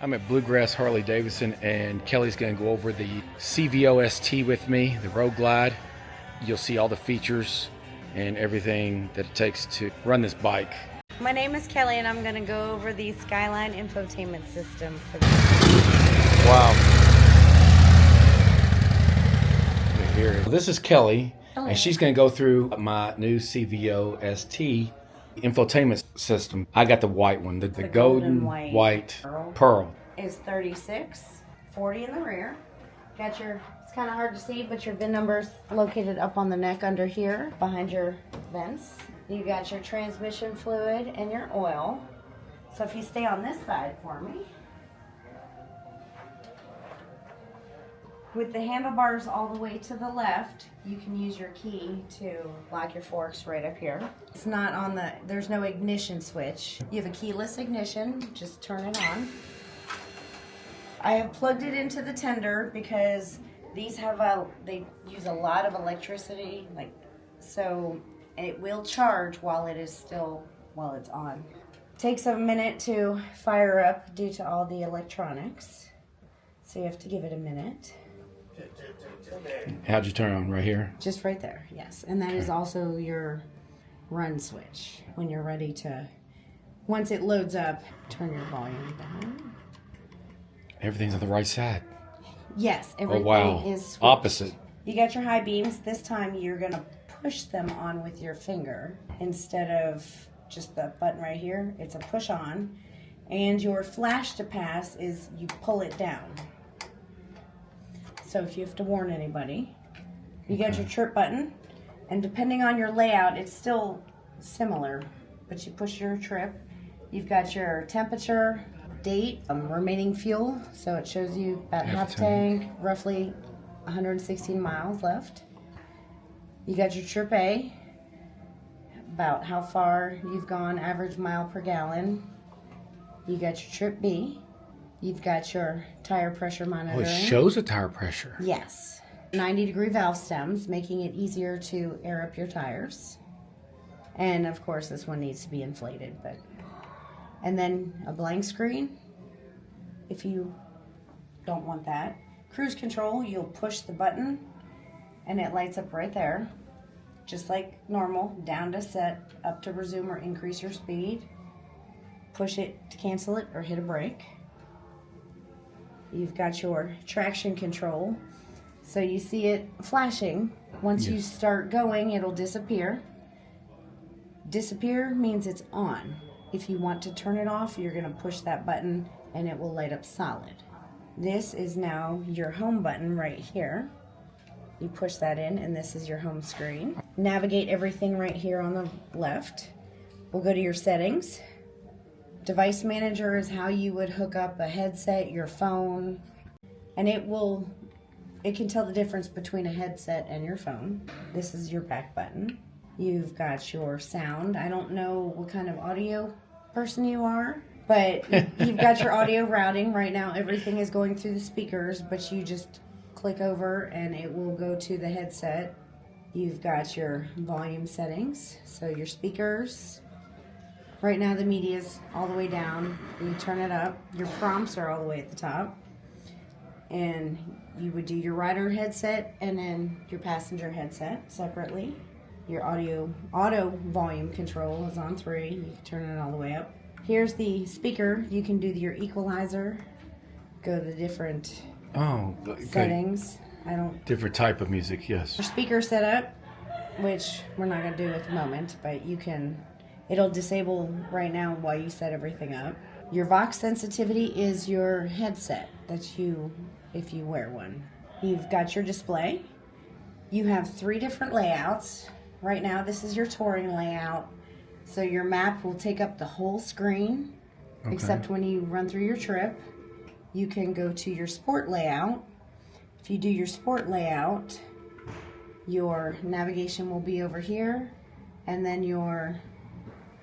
I'm at Bluegrass Harley Davidson, and Kelly's going to go over the CVO ST with me, the Road Glide. You'll see all the features and everything that it takes to run this bike. My name is Kelly, and I'm going to go over the Skyline Infotainment system for this. Wow. Here. This is Kelly, and she's going to go through my new CVO ST infotainment system. I got the white one, the golden white pearl. Is 3640 in the rear. Got your, it's kind of hard to see, but your VIN number's located up on the neck under here, behind your vents. You got your transmission fluid and your oil. So if you stay on this side for me. With the handlebars all the way to the left, you can use your key to lock your forks right up here. It's not on the, there's no ignition switch. You have a keyless ignition, just turn it on. I have plugged it into the tender because these have they use a lot of electricity, so it will charge while it's on. Takes a minute to fire up due to all the electronics, so you have to give it a minute. How'd you turn on? Right here? Just right there, yes. And that is also your run switch. When you're ready to, once it loads up, turn your volume down. Everything's on the right side. Yes, everything is switched. Opposite. You got your high beams. This time you're going to push them on with your finger instead of just the button right here. It's a push on. And your flash to pass is you pull it down. So if you have to warn anybody, you got your trip button, and depending on your layout, it's still similar, but you push your trip. You've got your temperature, date, remaining fuel, so it shows you about half tank, roughly 116 miles left. You got your trip A, about how far you've gone, average mile per gallon. You got your trip B. You've got your tire pressure monitoring. Oh, it shows the tire pressure. Yes. 90-degree valve stems, making it easier to air up your tires. And of course, this one needs to be inflated. And then a blank screen, if you don't want that. Cruise control, you'll push the button, and it lights up right there. Just like normal, down to set, up to resume or increase your speed. Push it to cancel it or hit a brake. You've got your traction control, so you see it flashing. Once you start going, it'll disappear. Disappear means it's on. If you want to turn it off, you're going to push that button and it will light up solid. This is now your home button right here. You push that in and this is your home screen. Navigate everything right here on the left. We'll go to your settings. Device manager is how you would hook up a headset, your phone, and it can tell the difference between a headset and your phone. This is your back button. You've got your sound. I don't know what kind of audio person you are, but you've got your audio routing. Right now everything is going through the speakers, but you just click over and it will go to the headset. You've got your volume settings, so your speakers. Right now the media is all the way down. You turn it up. Your prompts are all the way at the top. And you would do your rider headset and then your passenger headset separately. Your auto volume control is on 3. You can turn it all the way up. Here's the speaker. You can do your equalizer. Go to the different settings. Different type of music, yes. Your speaker setup, which we're not going to do at the moment, but you can. It'll disable right now while you set everything up. Your Vox sensitivity is your headset if you wear one. You've got your display. You have 3 different layouts. Right now, this is your touring layout. So your map will take up the whole screen, except when you run through your trip. You can go to your sport layout. If you do your sport layout, your navigation will be over here, and then your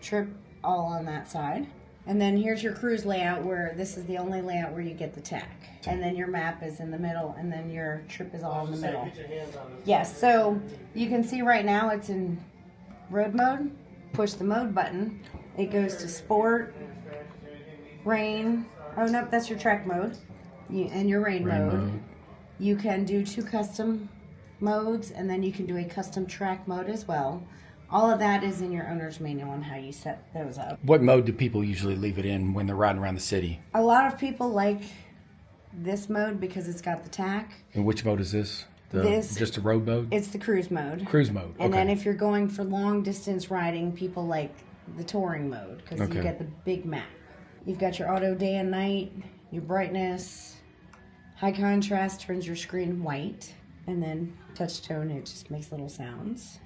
trip all on that side. And then here's your cruise layout, where this is the only layout where you get the tack. And then your map is in the middle, and then your trip is all in the middle. Yes, so you can see right now it's in road mode. Push the mode button. It goes to sport, rain, Oh, nope, that's your track mode. And your rain mode. You can do 2 custom modes, and then you can do a custom track mode as well. All of that is in your owner's manual on how you set those up. What mode do people usually leave it in when they're riding around the city? A lot of people like this mode because it's got the tack. And which mode is this? Just a road mode? It's the cruise mode. Cruise mode, okay. And then if you're going for long distance riding, people like the touring mode because you get the big map. You've got your auto day and night, your brightness, high contrast turns your screen white, and then touch tone, it just makes little sounds.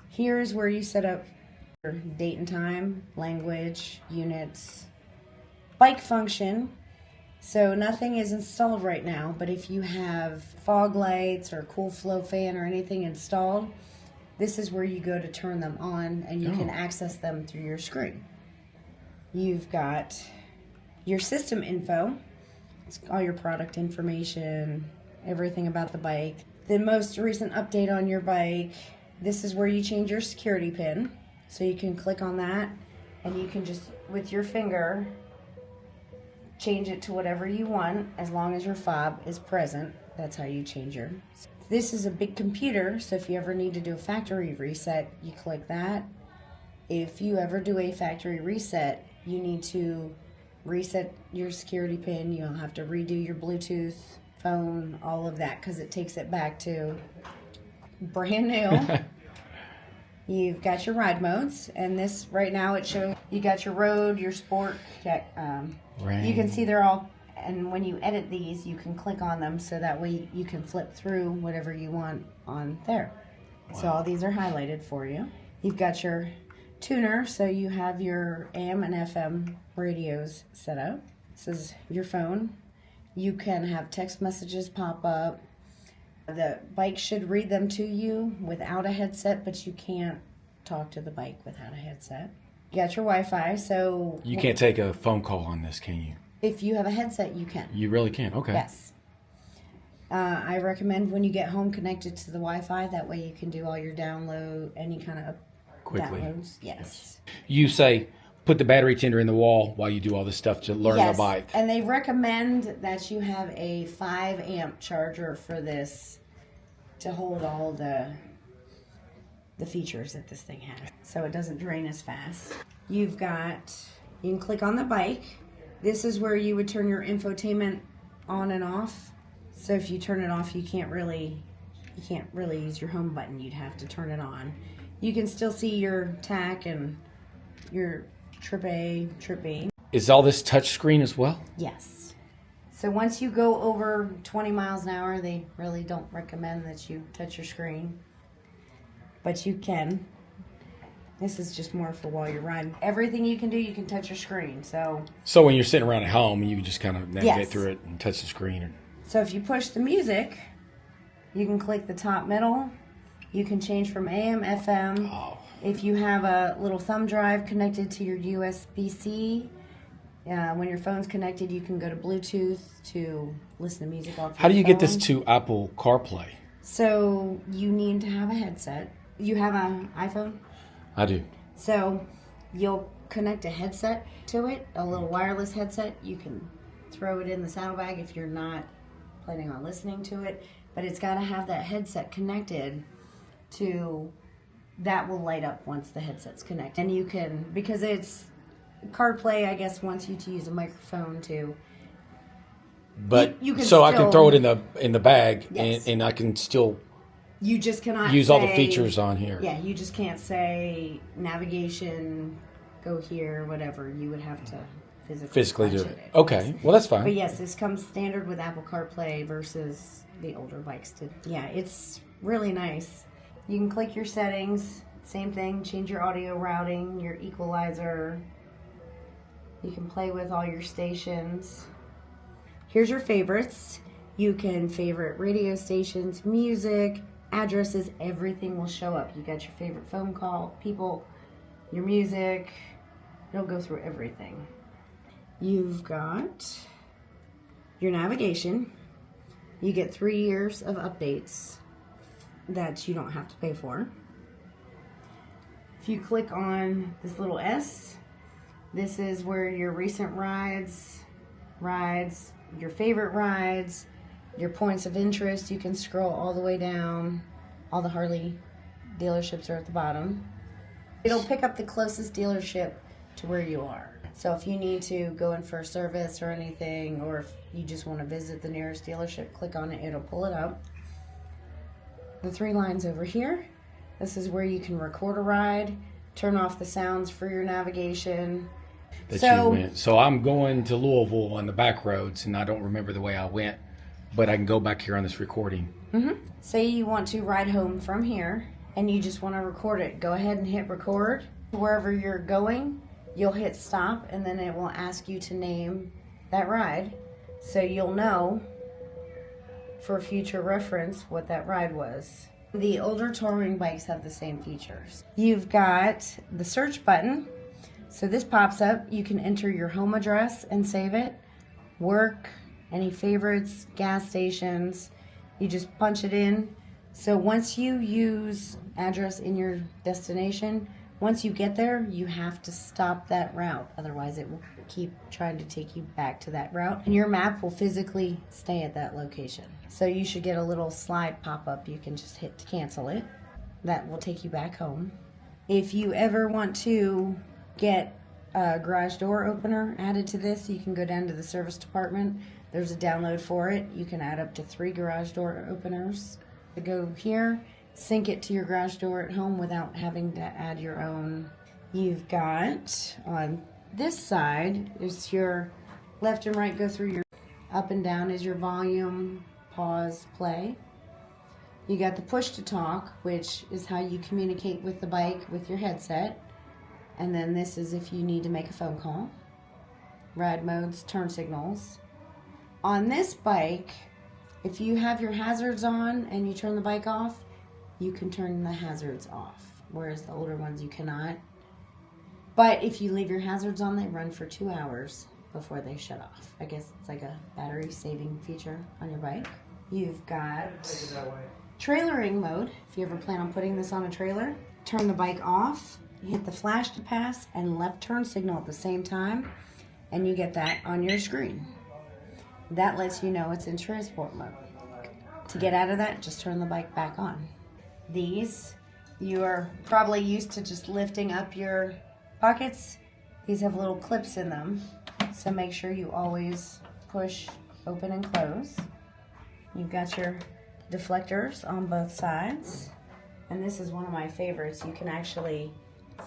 Here's where you set up your date and time, language, units, bike function. So nothing is installed right now, but if you have fog lights or cool flow fan or anything installed, this is where you go to turn them on, and you can access them through your screen. You've got your system info. It's all your product information, everything about the bike. The most recent update on your bike. This is where you change your security pin. So you can click on that, and you can just, with your finger, change it to whatever you want as long as your fob is present. That's how you change your... This is a big computer, so if you ever need to do a factory reset, you click that. If you ever do a factory reset, you need to reset your security pin. You'll have to redo your Bluetooth, phone, all of that, because it takes it back to brand new. You've got your ride modes, and this right now it shows you got your road, your sport. You can see they're all, and when you edit these, you can click on them so that way you can flip through whatever you want on there. Wow. So all these are highlighted for you. You've got your tuner, so you have your AM and FM radios set up. This is your phone. You can have text messages pop up. The bike should read them to you without a headset, but you can't talk to the bike without a headset. You got your Wi-Fi, so... You can't take a phone call on this, can you? If you have a headset, you can. You really can? Okay. Yes. I recommend when you get home connected to the Wi-Fi, that way you can do all your download, any kind of quickly. Downloads. Yes. You say, put the battery tender in the wall while you do all this stuff to learn the bike. And they recommend that you have a 5 amp charger for this to hold all the features that this thing has, so it doesn't drain as fast. You can click on the bike. This is where you would turn your infotainment on and off. So if you turn it off, you can't really use your home button. You'd have to turn it on. You can still see your TAC and your Trip A, Trip B. Is all this touch screen as well? Yes. So once you go over 20 miles an hour, they really don't recommend that you touch your screen. But you can. This is just more for while you're riding. Everything you can do, you can touch your screen. So when you're sitting around at home, you can just kind of navigate through it and touch the screen. So if you push the music, you can click the top middle. You can change from AM, FM. Oh. If you have a little thumb drive connected to your USB-C, when your phone's connected, you can go to Bluetooth to listen to music off your phone. How do you get this to Apple CarPlay? So you need to have a headset. You have an iPhone? I do. So you'll connect a headset to it, a little wireless headset. You can throw it in the saddlebag if you're not planning on listening to it. But it's got to have that headset connected to... That will light up once the headset's connected. And you can... Because it's... CarPlay, I guess, wants you to use a microphone to... But you can I can throw it in the bag, yes. and I can still... You just cannot use all the features on here. Yeah, you just can't say navigation, go here, whatever. You would have to physically do it. Okay, well that's fine. But yes, this comes standard with Apple CarPlay versus the older bikes did. Yeah, it's really nice. You can click your settings, same thing, change your audio routing, your equalizer. You can play with all your stations. Here's your favorites. You can favorite radio stations, music, addresses, everything will show up. You got your favorite phone call, people, your music. It'll go through everything. You've got your navigation. You get 3 years of updates that you don't have to pay for. If you click on this little S, this is where your recent rides, rides, your favorite rides, your points of interest. You can scroll all the way down. All the Harley dealerships are at the bottom. It'll pick up the closest dealership to where you are. So if you need to go in for a service or anything, or if you just want to visit the nearest dealership, click on it, it'll pull it up. The 3 lines over here, this is where you can record a ride, turn off the sounds for your navigation. So I'm going to Louisville on the back roads, and I don't remember the way I went, but I can go back here on this recording. Say you want to ride home from here, and you just want to record it. Go ahead and hit record. Wherever you're going, you'll hit stop, and then it will ask you to name that ride, so you'll know for future reference what that ride was. The older touring bikes have the same features. You've got the search button. So this pops up. You can enter your home address and save it. Work, any favorites, gas stations. You just punch it in. So once you use address in your destination, once you get there, you have to stop that route. Otherwise, it will keep trying to take you back to that route. And your map will physically stay at that location. So you should get a little slide pop up. You can just hit to cancel it. That will take you back home. If you ever want to get a garage door opener added to this, you can go down to the service department. There's a download for it. You can add up to 3 garage door openers. To go here, sync it to your garage door at home without having to add your own. You've got on this side is your left and right go through your up and down is your volume, pause, play. You got the push to talk, which is how you communicate with the bike with your headset. And then this is if you need to make a phone call. Ride modes, turn signals. On this bike, if you have your hazards on and you turn the bike off, you can turn the hazards off, whereas the older ones you cannot. But if you leave your hazards on, they run for 2 hours before they shut off. I guess it's like a battery saving feature on your bike. You've got trailering mode. If you ever plan on putting this on a trailer, turn the bike off. You hit the flash to pass and left turn signal at the same time, and you get that on your screen. That lets you know it's in transport mode. To get out of that, just turn the bike back on. These, you are probably used to just lifting up your pockets. These have little clips in them, so make sure you always push open and close. You've got your deflectors on both sides, and this is one of my favorites. You can actually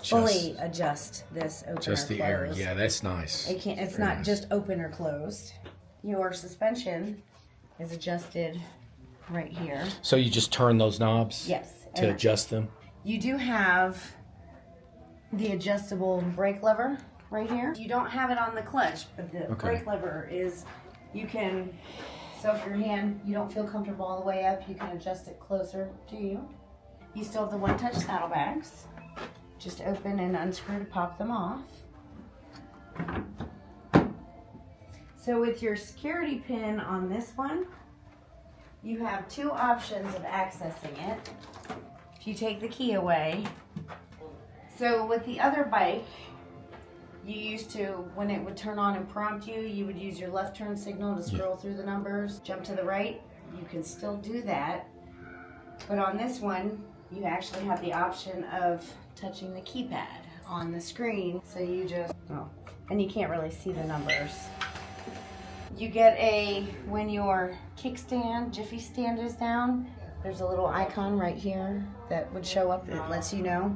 fully adjust this open just or the close. air. Yeah, that's nice. It's not nice. Just open or closed. Your suspension is adjusted right here. So you just turn those knobs? Yes. To adjust them? You do have the adjustable brake lever right here. You don't have it on the clutch, but the brake lever is, you can, so if your hand, you don't feel comfortable all the way up, you can adjust it closer to you. You still have the one-touch saddlebags. Just open and unscrew to pop them off. So with your security pin on this one, you have 2 options of accessing it. If you take the key away. So with the other bike, you used to, when it would turn on and prompt you, you would use your left turn signal to scroll through the numbers, jump to the right. You can still do that. But on this one, you actually have the option of touching the keypad on the screen. So you just, and you can't really see the numbers. You get when your kickstand, Jiffy stand is down, there's a little icon right here that would show up that lets you know.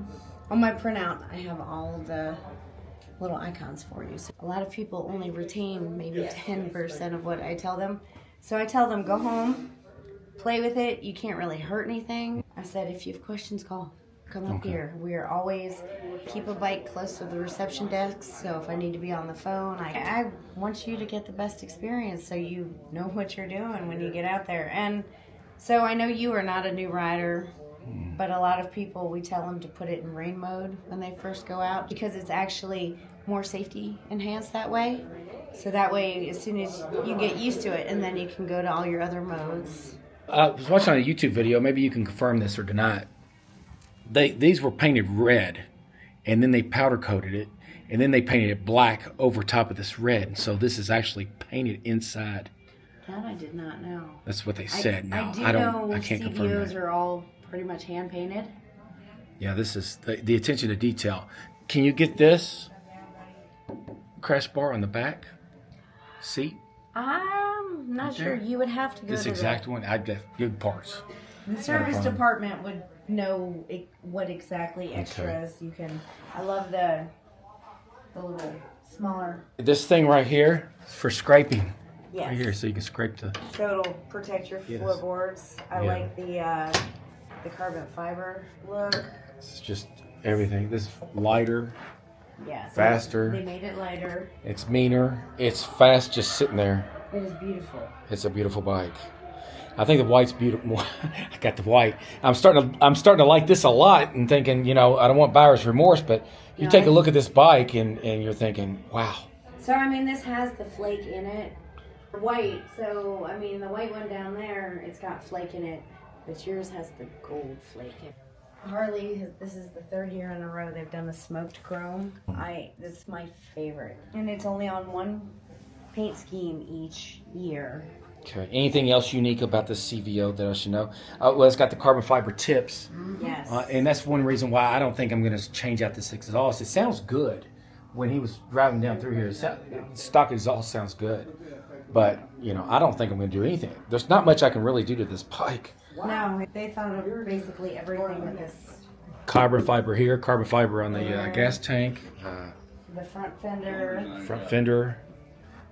On my printout, I have all the little icons for you. So a lot of people only retain maybe 10% of what I tell them. So I tell them, go home, play with it. You can't really hurt anything. I said, if you have questions, come up here. We're always keep a bike close to the reception desk, so if I need to be on the phone, I want you to get the best experience so you know what you're doing when you get out there. And so I know you are not a new rider, but a lot of people, we tell them to put it in rain mode when they first go out because it's actually more safety enhanced that way. So that way, as soon as you get used to it, and then you can go to all your other modes. I was watching on a YouTube video, maybe you can confirm this or deny it. These were painted red, and then they powder coated it, and then they painted it black over top of this red. And so this is actually painted inside. That I did not know. That's what they said. I can't confirm that. CVOs are all pretty much hand painted. Yeah, this is the attention to detail. Can you get this crash bar on the back seat? I'm not sure. You would have to go this to exact one. I'd get good parts. The service department would know what exactly extras you can. I love the little smaller. This thing right here is for scraping. Yes. Right here, so you can scrape the. So it'll protect your floorboards. I like the carbon fiber look. It's just everything. This lighter. Yeah. So faster. They made it lighter. It's meaner. It's fast, just sitting there. It is beautiful. It's a beautiful bike. I think the white's beautiful. I got the white. I'm starting to like this a lot, and thinking, I don't want buyer's remorse, but you take a look at this bike, and you're thinking, wow. So I mean, this has the flake in it. White, so I mean the white one down there, it's got flake in it, but yours has the gold flake in it. Harley, this is the 3rd year in a row they've done the smoked chrome. This is my favorite, and it's only on one paint scheme each year. Okay. Anything else unique about this CVO that I should know? Well, it's got the carbon fiber tips. Yes. And that's one reason why I don't think I'm going to change out this exhaust. It sounds good when he was driving down through here. Stock exhaust sounds good. But, I don't think I'm going to do anything. There's not much I can really do to this bike. No, they thought of basically everything with this. Carbon fiber here, carbon fiber on the gas tank. The front fender. Front fender.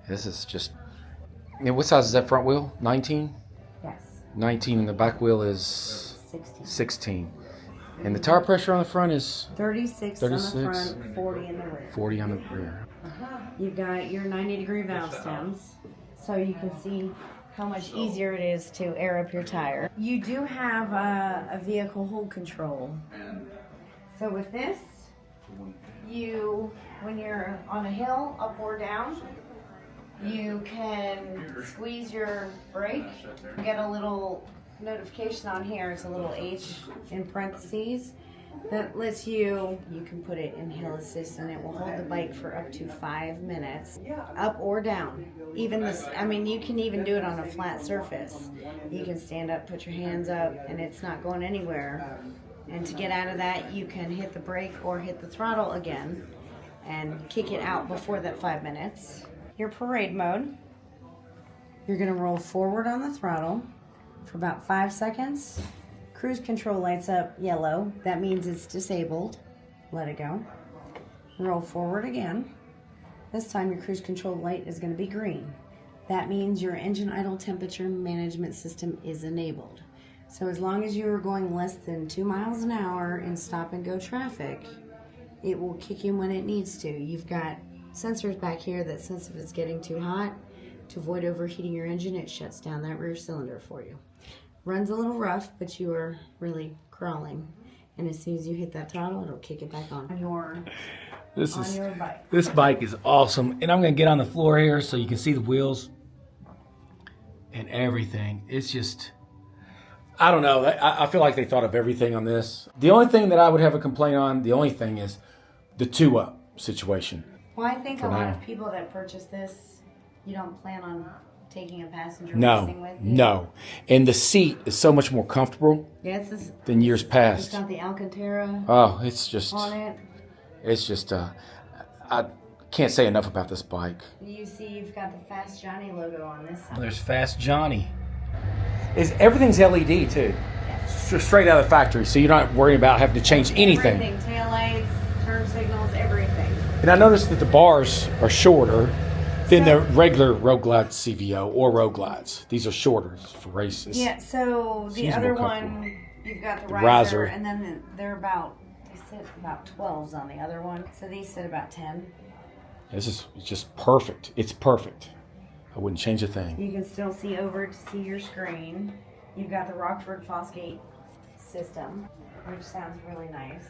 This is just... what size is that front wheel? 19? Yes. 19, and the back wheel is 16. And the tire pressure on the front is 36 on the front, 40 in the rear. 40 on the rear. You've got your 90-degree valve stems, so you can see how much easier it is to air up your tire. You do have a vehicle hold control. So with this, when you're on a hill, up or down, you can squeeze your brake, get a little notification on here. It's a little H in parentheses that lets you can put it in hill assist, and it will hold the bike for up to 5 minutes, up or down. Even this, I mean, you can even do it on a flat surface. You can stand up, put your hands up, and it's not going anywhere. And to get out of that, you can hit the brake or hit the throttle again and kick it out before that 5 minutes. Your parade mode, you're going to roll forward on the throttle for about 5 seconds. Cruise control lights up yellow. That means it's disabled. Let it go. Roll forward again. This time your cruise control light is going to be green. That means your engine idle temperature management system is enabled. So as long as you are going less than 2 miles an hour in stop and go traffic, it will kick in when it needs to. You've got sensors back here that sense if it's getting too hot. To avoid overheating your engine, it shuts down that rear cylinder for you. Runs a little rough, but you are really crawling. And as soon as you hit that throttle, it'll kick it back on your bike. This bike is awesome. And I'm going to get on the floor here so you can see the wheels and everything. It's just, I don't know. I feel like they thought of everything on this. The only thing that I would have a complaint on, the only thing is the two-up situation. Well, I think a lot of people that purchase this, you don't plan on taking a passenger racing with you. No. And the seat is so much more comfortable than years past. It's got the Alcantara on it. It's just, I can't say enough about this bike. You see you've got the Fast Johnny logo on this side. There's Fast Johnny. Everything's LED too. Yes. Straight out of the factory, so you're not worrying about having to change anything. Everything, taillights, turn signals, everything. And I noticed that the bars are shorter than the regular Road Glide CVO or Road Glides. These are shorter for races. Yeah, so the other one, you've got the riser, and then they're they sit about 12s on the other one. So these sit about 10. This is just perfect. It's perfect. I wouldn't change a thing. You can still see over to see your screen. You've got the Rockford Fosgate system, which sounds really nice.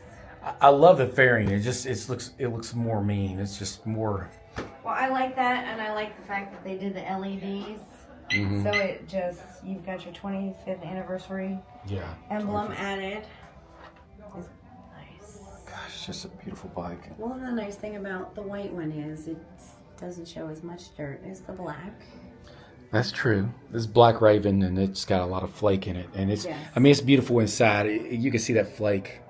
I love the fairing. It looks more mean. It's just more. Well, I like that, and I like the fact that they did the LEDs. Mm-hmm. So you've got your 25th anniversary emblem added. It's nice. Gosh, It's just a beautiful bike. Well, and the nice thing about the white one is it doesn't show as much dirt as the black. That's true. This is Black Raven, and it's got a lot of flake in it, and it's. Yes. I mean, it's beautiful inside. You can see that flake.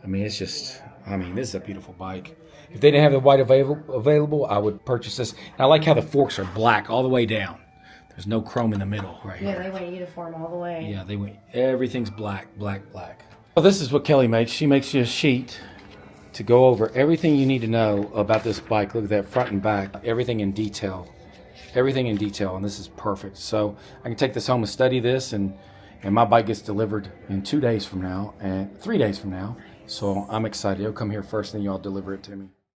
I mean, it's just. I mean, this is a beautiful bike. If they didn't have the white available, I would purchase this. And I like how the forks are black all the way down. There's no chrome in the middle right here. Yeah, they went uniform all the way. Yeah, they went. Everything's black, black, black. Well, this is what Kelly makes. She makes you a sheet to go over everything you need to know about this bike. Look at that front and back. Everything in detail. Everything in detail, and this is perfect. So I can take this home and study this, and my bike gets delivered in 2 days from now and 3 days from now. So I'm excited. It'll come here first, and then y'all deliver it to me.